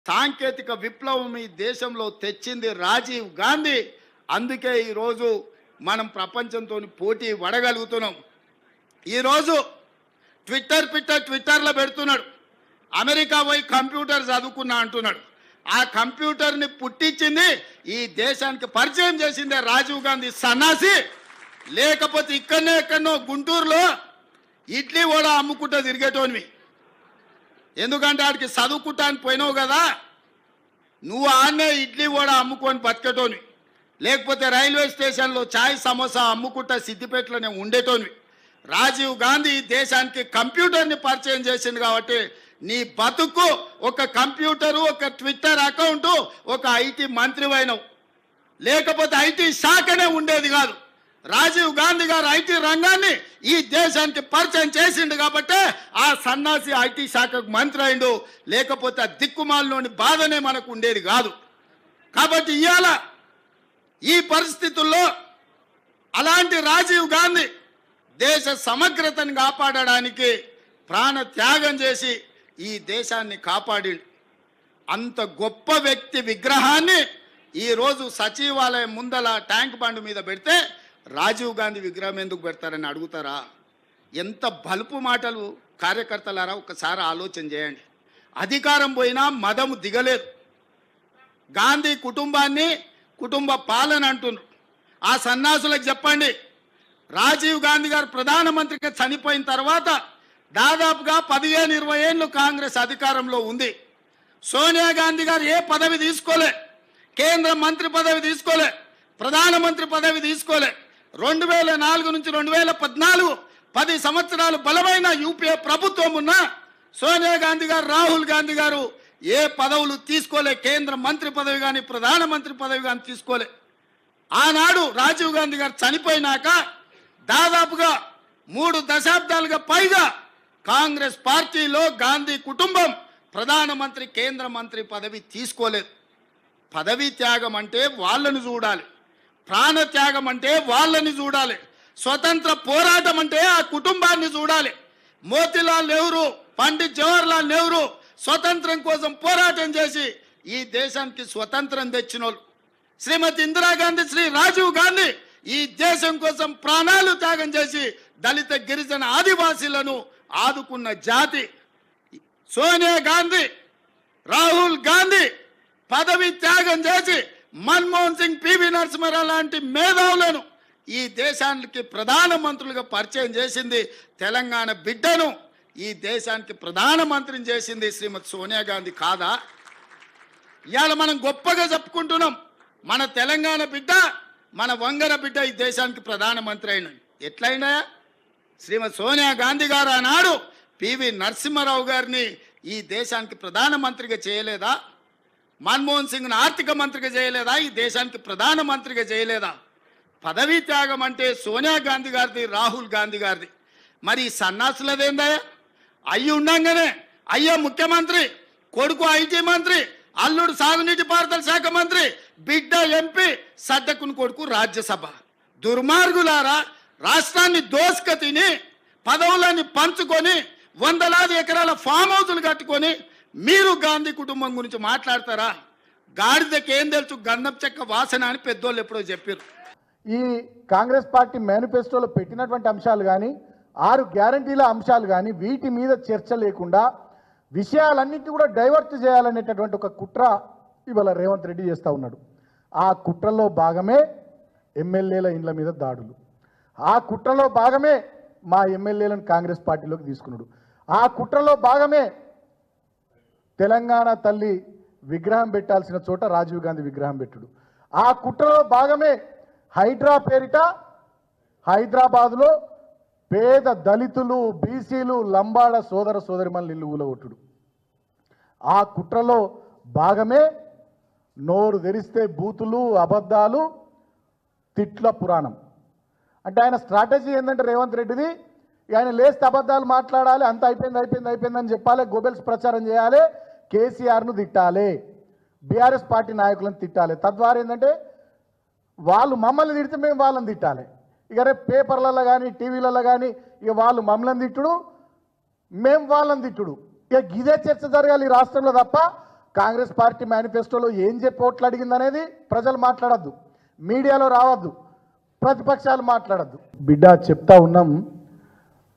సాంకేతిక విప్లవం ఈ దేశంలో తెచ్చింది రాజీవ్ గాంధీ. అందుకే ఈరోజు మనం ప్రపంచంతో పోటీ పడగలుగుతున్నాం. ఈరోజు ట్విట్టర్లో పెడుతున్నాడు, అమెరికా పోయి కంప్యూటర్ చదువుకున్నా అంటున్నాడు. ఆ కంప్యూటర్ని పుట్టించింది, ఈ దేశానికి పరిచయం చేసిందే రాజీవ్ గాంధీ సన్నాసి. లేకపోతే ఎక్కడో గుంటూరులో ఇడ్లీ కూడా అమ్ముకుంటూ తిరిగేటోనివి. ఎందుకంటే ఆడికి చదువుకుంటానికి పోయినావు కదా, నువ్వు ఆన్నే ఇడ్లీ కూడా అమ్ముకొని బతికేటోనివి. లేకపోతే రైల్వే స్టేషన్లో ఛాయ్ సమోసా అమ్ముకుంటా సిద్దిపేటలోనే ఉండేటోనివి. రాజీవ్ గాంధీ దేశానికి కంప్యూటర్ని పరిచయం చేసింది కాబట్టి నీ బతుకు ఒక కంప్యూటరు, ఒక ట్విట్టర్ అకౌంటు, ఒక ఐటీ మంత్రివైనవు. లేకపోతే ఐటీ శాఖనే ఉండేది కాదు. రాజీవ్ గాంధీ గారు ఐటీ రంగాన్ని ఈ దేశానికి పరిచయం చేసిండు కాబట్టి ఆ సన్నాసి ఐటీ శాఖకు మంత్రి అయిండు. లేకపోతే ఆ దిక్కుమాలలోని బాధనే మనకు ఉండేది కాదు. కాబట్టి ఇవాళ ఈ పరిస్థితుల్లో అలాంటి రాజీవ్ గాంధీ దేశ సమగ్రతను కాపాడడానికి ప్రాణ త్యాగం చేసి ఈ దేశాన్ని కాపాడిండు. అంత గొప్ప వ్యక్తి విగ్రహాన్ని ఈరోజు సచివాలయం ముందల ట్యాంక్ బండ్ మీద పెడితే రాజీవ్ గాంధీ విగ్రహం ఎందుకు పెడతారని అడుగుతారా? ఎంత బలుపు మాటలు కార్యకర్తలారా, ఒకసారి ఆలోచన చేయండి. అధికారం పోయినా మదము దిగలేదు. గాంధీ కుటుంబాన్ని కుటుంబ పాలన అంటున్నారు. ఆ సన్నాసులకు చెప్పండి, రాజీవ్ గాంధీ గారు ప్రధానమంత్రిగా చనిపోయిన తర్వాత దాదాపుగా 15-20 ఏళ్ళు కాంగ్రెస్ అధికారంలో ఉంది. సోనియా గాంధీ గారు ఏ పదవి తీసుకోలే, కేంద్ర మంత్రి పదవి తీసుకోలే, ప్రధానమంత్రి పదవి తీసుకోలే. 2004 నుంచి 2014 10 సంవత్సరాలు బలమైన యూపీఏ ప్రభుత్వం ఉన్న సోనియా గాంధీ గారు, రాహుల్ గాంధీ గారు ఏ పదవులు తీసుకోలే. కేంద్ర మంత్రి పదవి కానీ ప్రధానమంత్రి పదవి కానీ తీసుకోలే. ఆనాడు రాజీవ్ గాంధీ గారు చనిపోయినాక దాదాపుగా 3 దశాబ్దాలుగా పైగా కాంగ్రెస్ పార్టీలో గాంధీ కుటుంబం ప్రధానమంత్రి, కేంద్ర మంత్రి పదవి తీసుకోలేదు. పదవి త్యాగం అంటే వాళ్ళని చూడాలి, ప్రాణ త్యాగం అంటే వాళ్ళని చూడాలి, స్వతంత్ర పోరాటం అంటే ఆ కుటుంబాన్ని చూడాలి. మోతీలాల్ నెహ్రూ, పండిత్ జవహర్లాల్ నెహ్రూ స్వతంత్రం కోసం పోరాటం చేసి ఈ దేశానికి స్వతంత్రం తెచ్చినోళ్ళు. శ్రీమతి ఇందిరాగాంధీ, శ్రీ రాజీవ్ గాంధీ ఈ దేశం కోసం ప్రాణాలు త్యాగం చేసి దళిత, గిరిజన, ఆదివాసీలను ఆదుకున్న జాతి. సోనియా గాంధీ, రాహుల్ గాంధీ పదవి త్యాగం చేసి మన్మోహన్ సింగ్, పివి నరసింహారావు లాంటి మేధావులను ఈ దేశానికి ప్రధానమంత్రులుగా పరిచయం చేసింది. తెలంగాణ బిడ్డను ఈ దేశానికి ప్రధానమంత్రిని చేసింది శ్రీమతి సోనియా గాంధీ కాదా? ఇవాళ మనం గొప్పగా చెప్పుకుంటున్నాం, మన తెలంగాణ బిడ్డ, మన వంగర బిడ్డ ఈ దేశానికి ప్రధానమంత్రి అయిన. ఎట్లయినా శ్రీమతి సోనియా గాంధీ గారు ఆనాడు పివి నరసింహారావు గారిని ఈ దేశానికి ప్రధానమంత్రిగా చేయలేదా? మన్మోహన్ సింగ్ను ఆర్థిక మంత్రిగా చేయలేదా? ఈ దేశానికి ప్రధానమంత్రిగా చేయలేదా? పదవీ త్యాగం అంటే సోనియా గాంధీ గారిది, రాహుల్ గాంధీ గారిది. మరి ఈ సన్నాసులదేందయ్యా? అయ్యి ఉండంగానే అయ్యో ముఖ్యమంత్రి, కొడుకు ఐటీ మంత్రి, అల్లుడు సాగునీటి పారుదల శాఖ మంత్రి, బిడ్డ ఎంపీ, సడ్డకుని కొడుకు రాజ్యసభ. దుర్మార్గులారా, రాష్ట్రాన్ని దోసుక తిని పదవులని పంచుకొని వందలాది ఎకరాల ఫామ్ హౌజులు కట్టుకొని మీరు గాంధీ కుటుంబం గురించి మాట్లాడతారా? గాడిదకి ఏం తెలుసు గంధం చెక్క వాసన అని పెద్దోళ్ళు ఎప్పుడో చెప్పారు. ఈ కాంగ్రెస్ పార్టీ మేనిఫెస్టోలో పెట్టినటువంటి అంశాలు కానీ, 6 గ్యారంటీల అంశాలు కానీ, వీటి మీద చర్చ లేకుండా విషయాలన్నింటినీ కూడా డైవర్ట్ చేయాలనేటటువంటి ఒక కుట్ర ఇవాళ రేవంత్ రెడ్డి చేస్తూ ఉన్నాడు. ఆ కుట్రలో భాగమే ఎమ్మెల్యేల ఇండ్ల మీద దాడులు. ఆ కుట్రలో భాగమే మా ఎమ్మెల్యేలను కాంగ్రెస్ పార్టీలోకి తీసుకున్నాడు. ఆ కుట్రలో భాగమే తెలంగాణ తల్లి విగ్రహం పెట్టాల్సిన చోట రాజీవ్ గాంధీ విగ్రహం పెట్టుడు. ఆ కుట్రలో భాగమే హైడ్రా పేరిట హైదరాబాదులో పేద దళితులు, బీసీలు, లంబాడ సోదర సోదరిమణులు ఇల్లు ఊలగొట్టుడు. ఆ కుట్రలో భాగమే నోరు తెరిస్తే బూతులు, అబద్ధాలు, తిట్ల పురాణం. అంటే ఆయన స్ట్రాటజీ ఏంటంటే రేవంత్ రెడ్డిది, ఆయన లేస్తే అబద్ధాలు మాట్లాడాలి, అంత అయిపోయిందని చెప్పాలి, గోబెల్స్ ప్రచారం చేయాలి, కేసీఆర్ను తిట్టాలి, బీఆర్ఎస్ పార్టీ నాయకులను తిట్టాలి. తద్వారా ఏంటంటే వాళ్ళు మమ్మల్ని తిడితే మేము వాళ్ళని తిట్టాలి. ఇక రేపు పేపర్లలో కానీ టీవీలలో కానీ ఇక వాళ్ళు మమ్మల్ని తిట్టుడు, మేము వాళ్ళని తిట్టుడు. ఇక ఇదే చర్చ జరగాలి ఈ రాష్ట్రంలో తప్ప కాంగ్రెస్ పార్టీ మేనిఫెస్టోలో ఏం చెప్పి ఓట్లు అడిగిందనేది ప్రజలు మాట్లాడద్దు, మీడియాలో రావద్దు, ప్రతిపక్షాలు మాట్లాడద్దు. బిడ్డ చెప్తా ఉన్నాం,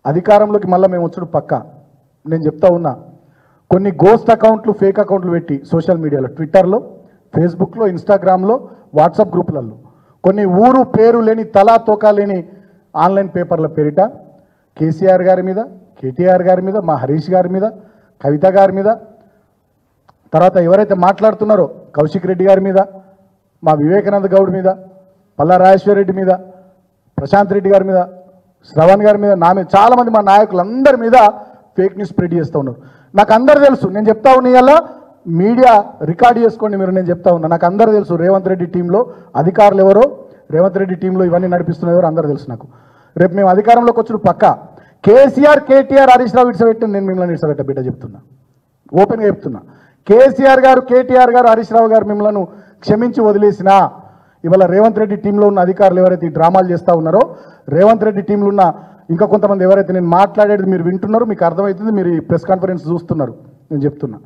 అధికారంలోకి మళ్ళీ మేము వచ్చుడు పక్క. నేను చెప్తా ఉన్నా, కొన్ని గోస్ట్ అకౌంట్లు, ఫేక్ అకౌంట్లు పెట్టి సోషల్ మీడియాలో, ట్విట్టర్లో, ఫేస్బుక్లో, ఇన్స్టాగ్రామ్లో, వాట్సాప్ గ్రూపులలో కొన్ని ఊరు పేరు లేని, తలా తోకా లేని ఆన్లైన్ పేపర్ల పేరిట కేసీఆర్ గారి మీద, కేటీఆర్ గారి మీద, మా హరీష్ గారి మీద, కవిత గారి మీద, తర్వాత ఎవరైతే మాట్లాడుతున్నారో కౌశిక్ రెడ్డి గారి మీద, మా వివేకానంద గౌడ్ మీద, పల్లా రాజేశ్వర రెడ్డి మీద, ప్రశాంత్ రెడ్డి గారి మీద, శ్రవణ్ గారి మీద, నా మీద, చాలామంది మా నాయకులందరి మీద ఫేక్ న్యూస్ స్ప్రెడ్ చేస్తూ ఉన్నారు. నాకు అందరు తెలుసు, నేను చెప్తా ఉన్నా, ఇలా మీడియా రికార్డ్ చేసుకోండి మీరు, నేను చెప్తా ఉన్నా, నాకు అందరు తెలుసు. రేవంత్ రెడ్డి టీంలో అధికారులు ఎవరో, రేవంత్ రెడ్డి టీంలో ఇవన్నీ నడిపిస్తున్న ఎవరో అందరూ తెలుసు నాకు. రేపు మేము అధికారంలోకి వచ్చిన పక్క కేసీఆర్, కేటీఆర్, హరీష్ రావు ఇడిసబెట్టి నేను మిమ్మల్ని ఇడిసబెట్ట బిడ్డ చెప్తున్నా, ఓపెన్గా చెప్తున్నా. కేసీఆర్ గారు, కేటీఆర్ గారు, హరీష్ రావు గారు మిమ్మల్ని క్షమించి వదిలేసినా, ఇవాళ రేవంత్ రెడ్డి టీంలో ఉన్న అధికారులు ఎవరైతే ఈ డ్రామాలు చేస్తూ ఉన్నారో, రేవంత్ రెడ్డి టీంలో ఉన్న ఇంకా కొంతమంది ఎవరైతే నేను మాట్లాడేది మీరు వింటున్నారో, మీకు అర్థమవుతుంది, మీరు ఈ ప్రెస్ కాన్ఫరెన్స్ చూస్తున్నారు, నేను చెప్తున్నా.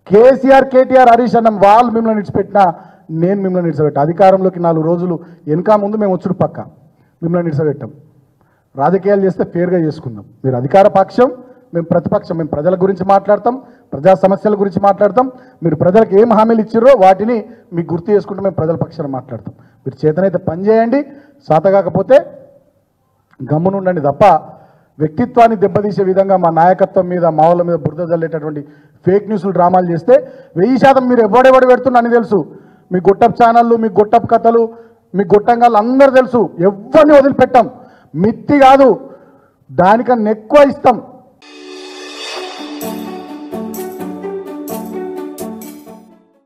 కేసీఆర్, కేటీఆర్, హరీష్ అన్న వాళ్ళు మిమ్మల్ని నిడిచిపెట్టినా నేను మిమ్మల్ని నిడిచిపెట్టా. అధికారంలోకి 4 రోజులు వెనక ముందు మేము వచ్చుడు పక్క మిమ్మల్ని నిడిచిపెట్టాం. రాజకీయాలు చేస్తే ఫేర్గా చేసుకుందాం. మీరు అధికార పక్షం, మేము ప్రతిపక్షం. మేము ప్రజల గురించి మాట్లాడతాం, ప్రజా సమస్యల గురించి మాట్లాడతాం. మీరు ప్రజలకు ఏం హామీలు ఇచ్చిర్రో వాటిని మీకు గుర్తు చేసుకుంటూ మేము ప్రజల పక్షాన మాట్లాడతాం. మీరు చేతనైతే పని చేయండి, శాతకాకపోతే గమ్మునుండండి తప్ప వ్యక్తిత్వాన్ని దెబ్బతీసే విధంగా మా నాయకత్వం మీద, మా వాళ్ళ మీద బురద జల్లేటటువంటి ఫేక్ న్యూస్లు, డ్రామాలు చేస్తే 1000% మీరు ఎవడెవడు పెడుతున్నా అని తెలుసు. మీ గొట్టపు ఛానళ్ళు, మీ గొట్టపు కథలు, మీ గొట్టంగాళ్ళు అందరూ తెలుసు. ఎవరిని వదిలిపెట్టాం, మిత్తి కాదు, దానికన్నా ఎక్కువ ఇస్తాం.